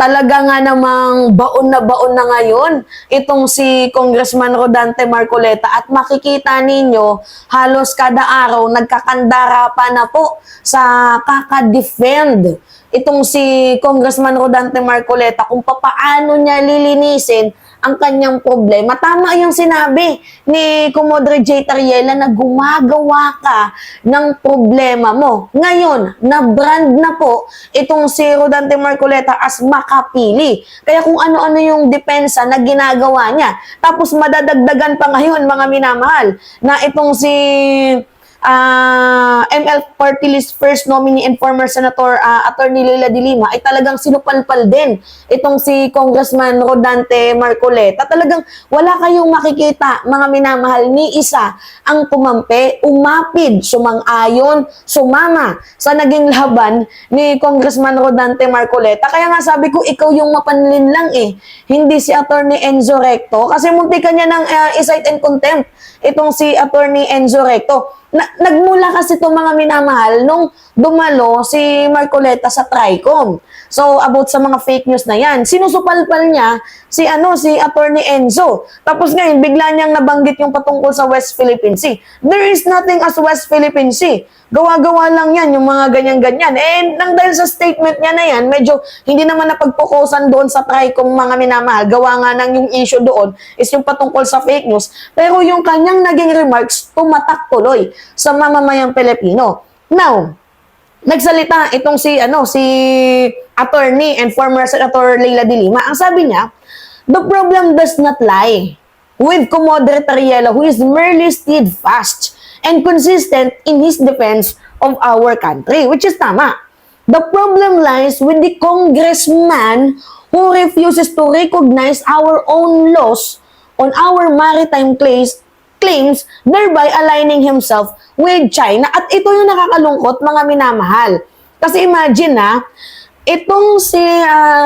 Talaga nga namang baon na ngayon itong si Congressman Rodante Marcoleta at makikita ninyo halos kada araw nagkakandara pa na po sa kaka-defend itong si Congressman Rodante Marcoleta kung papaano niya lilinisin ang kanyang problema. Tama yung sinabi ni Commodore J. Tariela na gumagawa ka ng problema mo. Ngayon, na-brand na po itong si Rodante Marcoleta as makapili. Kaya kung ano-ano yung depensa na ginagawa niya. Tapos madadagdagan pa ngayon, mga minamahal, na itong si ML Party List First Nominee and former Senator Attorney Leila de Lima ay talagang sinupalpal din itong si Congressman Rodante Marcoleta. Talagang wala kayong makikita, mga minamahal, ni isa ang kumampi, umapid, sumang-ayon, sumama sa naging laban ni Congressman Rodante Marcoleta. Kaya nga sabi ko, ikaw yung mapanlin lang hindi si Attorney Enzo Recto. Kasi munti ka niya ng cite and contempt itong si Attorney Enzo Recto. Nagmula kasi itong mga minamahal nung dumalo si Marcoleta sa TRICOM. So, about sa mga fake news na yan, sinusupalpal niya si Attorney Enzo. Tapos ngayon, bigla niyang nabanggit yung patungkol sa West Philippine Sea. There is nothing as West Philippine Sea. Gawa-gawa lang yan, yung mga ganyan-ganyan. Nang dahil sa statement niya na yan, medyo hindi naman napagpukusan doon sa TRICOM, mga minamahal. Gawa nga nang yung issue doon is yung patungkol sa fake news. Pero yung kanyang naging remarks, tumatak tuloy sa mamamayang Pilipino. Now, nagsalita itong si Attorney and former Senator Leila de Lima. Ang sabi niya, the problem does not lie with Commodore Tariela, who is merely steadfast and consistent in his defense of our country, which is tama. The problem lies with the congressman who refuses to recognize our own laws on our maritime claims, thereby aligning himself with China. At ito yung nakakalungkot, mga minamahal. Kasi imagine itong si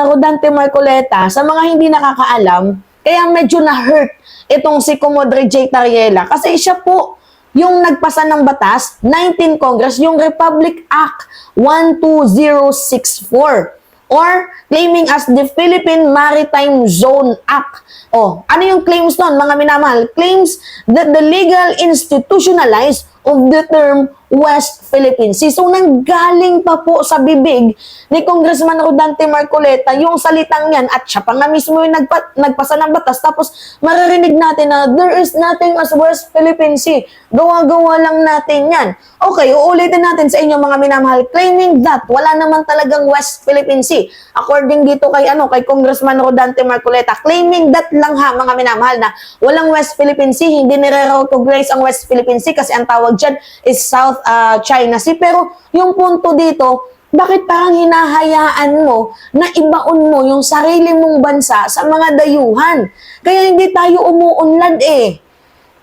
Rodante Marcoleta, sa mga hindi nakakaalam, kaya medyo na-hurt itong si Commodore J. Tariela. Kasi siya po yung nagpasa ng batas, 19 Congress, yung Republic Act 12064. Or claiming as the Philippine Maritime Zone Act. Ano yung claims nun, mga minamahal? Claims that the legal institutionalized of the term West Philippine Sea. So, nanggaling pa po sa bibig ni Congressman Rodante Marcoleta yung salitang yan at siya pa nga mismo yung nagpasa ng batas. Tapos, maririnig natin na there is nothing as West Philippine Sea. Gawa-gawa lang natin yan. Okay, uulitin natin sa inyo, mga minamahal, claiming that wala naman talagang West Philippine Sea. According dito kay Congressman Rodante Marcoleta, claiming that lang mga minamahal, na walang West Philippine Sea, hindi nire-recognize ang West Philippine Sea kasi ang tawag dyan is South China Sea. Pero yung punto dito, bakit parang hinahayaan mo na ibaon mo yung sarili mong bansa sa mga dayuhan? Kaya hindi tayo umuunlad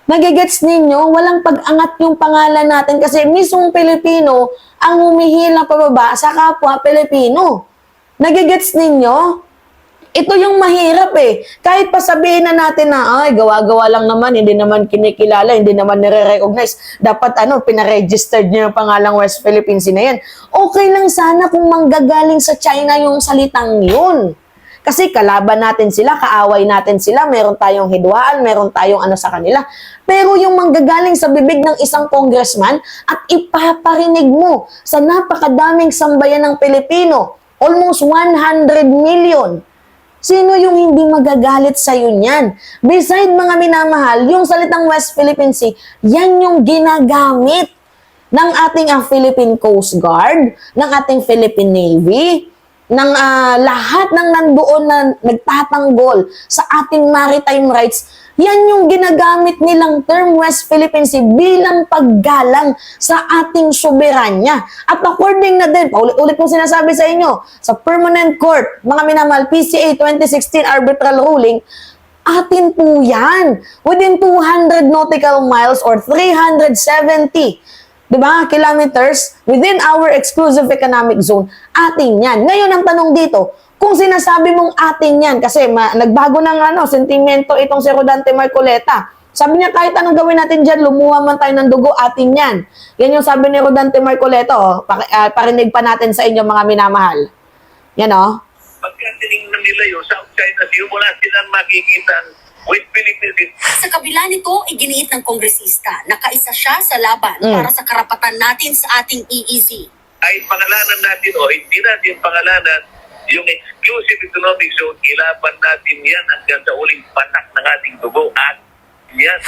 Nagigets ninyo, walang pag-angat yung pangalan natin kasi mismong Pilipino ang humihila pababa sa kapwa Pilipino. Nagigets ninyo? Ito yung mahirap Kahit pa sabihin na natin na, gawa-gawa lang naman, hindi naman kinikilala, hindi naman nire-recognize. Dapat pinaregistered niyo yung pangalang West Philippine Sea na yan. Okay lang sana kung manggagaling sa China yung salitang yun. Kasi kalaban natin sila, kaaway natin sila, meron tayong hidwaan, meron tayong sa kanila. Pero yung manggagaling sa bibig ng isang congressman at ipaparinig mo sa napakadaming sambayan ng Pilipino, almost 100 million, sino yung hindi magagalit sa'yo niyan? Beside, mga minamahal, yung salitang West Philippine Sea, yan yung ginagamit ng ating Philippine Coast Guard, ng ating Philippine Navy, ng lahat ng nandoon na nagtatanggol sa ating maritime rights. Yan yung ginagamit nilang term West Philippine Sea bilang paggalang sa ating soberanya. At according na din, paulit-ulit kong sinasabi sa inyo, sa Permanent Court, mga minamahal, PCA 2016 arbitral ruling, atin po yan. Within 200 nautical miles or 370 kilometers within our exclusive economic zone, atin yan. Ngayon ang tanong dito, kung sinasabi mong atin yan, kasi nagbago ng sentimento itong si Rodante Marcoleta. Sabi niya, kahit anong gawin natin dyan, lumuha man tayo ng dugo, atin yan. Yan yung sabi ni Rodante Marcoleta. Parinig pa natin sa inyo, mga minamahal. Yan pagka tinignan nila yung South China Sea, wala silang makikita ang West Philippine Sea. Sa kabila nito, iginiit ng kongresista na kaisa siya sa laban para sa karapatan natin sa ating EEZ. Ay pangalanan natin o hindi natin pangalanan yung exclusive economic zone, ilaban natin yan hanggang sa uling patak ng ating dugo at yan.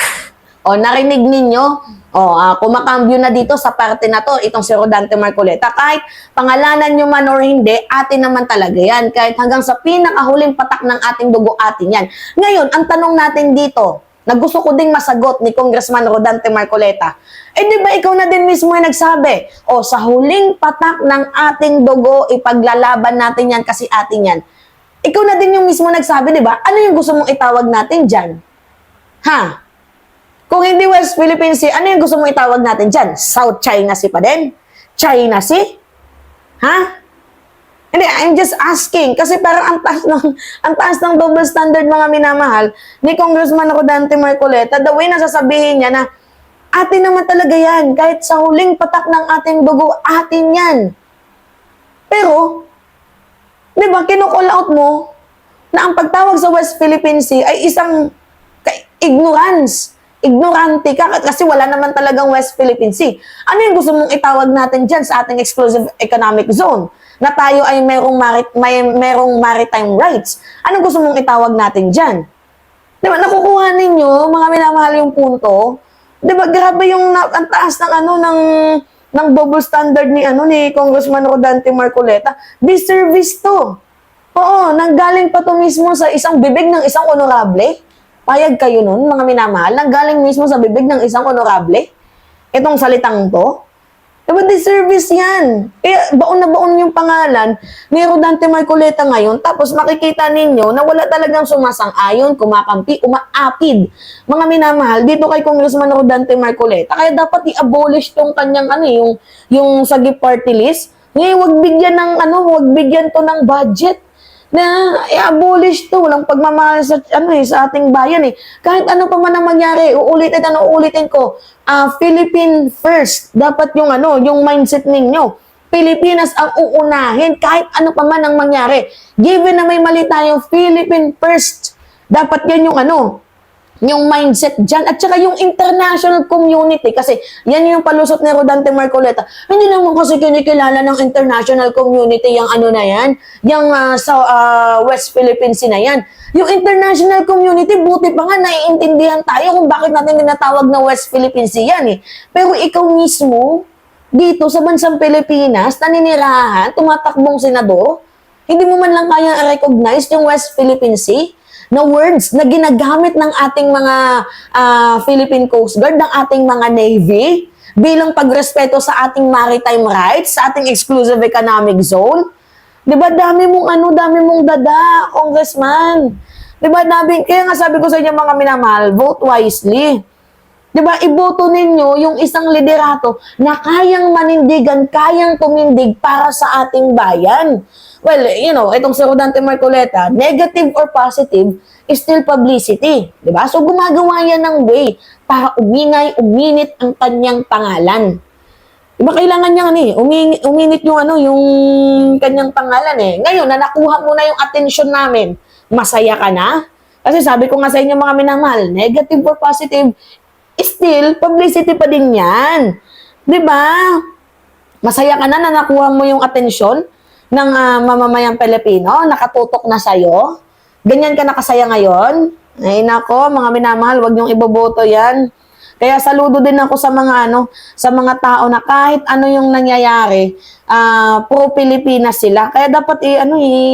O, narinig ninyo? O, kumakambyo na dito sa parte na to, itong si Rodante Marcoleta. Kahit pangalanan nyo man or hindi, atin naman talaga yan. Kahit hanggang sa pinakahuling patak ng ating dugo, atin yan. Ngayon, ang tanong natin dito, na gusto ko ding masagot ni Congressman Rodante Marcoleta, di ba ikaw na din mismo yung nagsabi, sa huling patak ng ating dugo, ipaglalaban natin yan kasi atin yan. Ikaw na din yung mismo nagsabi, di ba? Ano yung gusto mong itawag natin dyan? Ha? Kung hindi West Philippine Sea, ano yung gusto mong itawag natin dyan? South China Sea pa din? China Sea? Ha? Hindi, I'm just asking. Kasi parang ang taas ng double standard mga minamahal ni Congressman Rodante Marcoleta. The way na sasabihin niya na atin naman talaga yan. Kahit sa huling patak ng ating dugo, atin yan. Pero, di ba, kinukall out mo na ang pagtawag sa West Philippine Sea ay isang ignorance. Ignorante ka kasi wala naman talagang West Philippine Sea. Ano yung gusto mong itawag natin dyan sa ating exclusive economic zone? Na tayo ay merong maritime rights. Ano gusto mong itawag natin dyan? Di ba, nakukuha ninyo, mga minamahal yung punto. Di ba, grabe yung ang taas ng double standard ni Congressman Rodante Marcoleta. Disservice to. Oo, nanggaling pa to mismo sa isang bibig ng isang honorable. Payag kayo nun, mga minamahal, nanggaling mismo sa bibig ng isang honorable. Itong salitang to. Diba, disservice yan. Kaya baon na baon yung pangalan ni Rodante Marcoleta ngayon, tapos makikita ninyo na wala talagang sumasang-ayon, kumakampi, umaapid. Mga minamahal, dito kay Congressman Rodante Marcoleta, kaya dapat i-abolish tong kanyang yung Sagip Party List. Ngayon, wag bigyan to ng budget na i-abolish to, walang pagmamahal sa ating bayan eh. Kahit ano pa man ang mangyari, uulitin ko, Philippine first, dapat yung mindset ninyo. Pilipinas ang uunahin kahit ano pa man ang mangyari. Given na may mali tayong Philippine first, dapat yan yung mindset dyan. At saka yung international community, kasi yan yung palusot ni Rodante Marcoleta. Hindi naman kasi kinikilala ng international community yung yung sa West Philippine Sea na yan. Yung international community, buti pa nga naiintindihan tayo kung bakit natin tinatawag na West Philippine Sea yan eh. Pero ikaw mismo, dito sa bansang Pilipinas, naninirahan, tumatakbong senador, hindi mo man lang kaya recognize yung West Philippine Sea na words na ginagamit ng ating mga Philippine Coast Guard, ng ating mga Navy, bilang pagrespeto sa ating maritime rights, sa ating exclusive economic zone. Diba, dami mong dada, Congressman. Diba, kaya nga sabi ko sa inyo mga minamahal, vote wisely. Diba, iboto ninyo yung isang liderato na kayang manindigan, kayang tumindig para sa ating bayan. Well, itong si Rodante Marcoleta, negative or positive, is still publicity. Diba? So, gumagawa yan ng way para uminit ang kanyang pangalan. Diba, kailangan niya uminit yung kanyang pangalan eh. Ngayon, na nakuha mo na yung attention namin, masaya ka na? Kasi sabi ko nga sa inyo mga minamahal, negative or positive, still, publicity pa din yan. Diba? Masaya ka na nakuha mo yung atensyon ng mamamayang Pilipino, nakatutok na sa'yo. Ganyan ka nakasaya ngayon. Ay nako, mga minamahal, wag niyong iboboto yan. Kaya saludo din ako sa mga tao na kahit ano yung nangyayari, pro-Pilipinas sila. Kaya dapat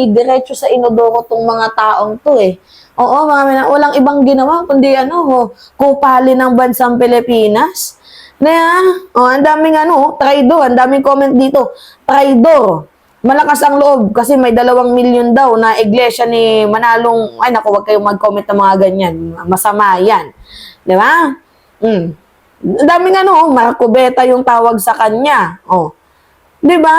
diretso sa inodoro tong mga taong to eh. Oo, mga minamahal, walang ibang ginawa kundi kupali ng bansang Pilipinas. Ang daming traidor, ang daming comment dito. Traidor. Malakas ang loob kasi may 2 milyon daw na iglesia ni Manalong, ay naku, wag kayong mag-comment ng mga ganyan. Masama yan. Di ba? Ang daming Marco Beta yung tawag sa kanya. Di ba?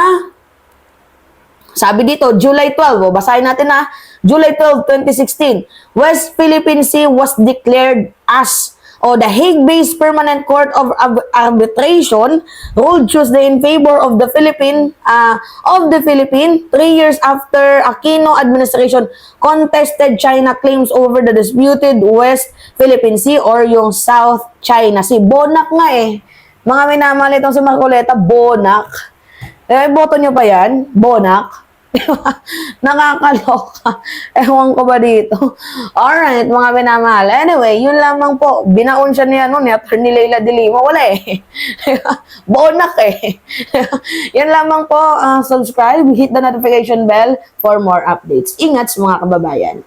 Sabi dito, July 12, basahin natin July 12, 2016, West Philippine Sea was declared as O the Hague-based Permanent Court of Arbitration ruled Tuesday in favor of the Philippines 3 years after Aquino administration contested China claims over the disputed West Philippine Sea or yung South China Sea. Bonak nga eh. Mga minamali itong si Marcoleta, Bonak. Boto nyo pa yan? Bonak? Nakakaloka. Ewan ko ba dito? Alright, mga minamahal. Anyway, yun lamang po. Binaon siya niya ni Atty. Leila de Lima. Wala eh. Bonak eh. Yun lamang po. Subscribe, hit the notification bell for more updates. Ingat mga kababayan.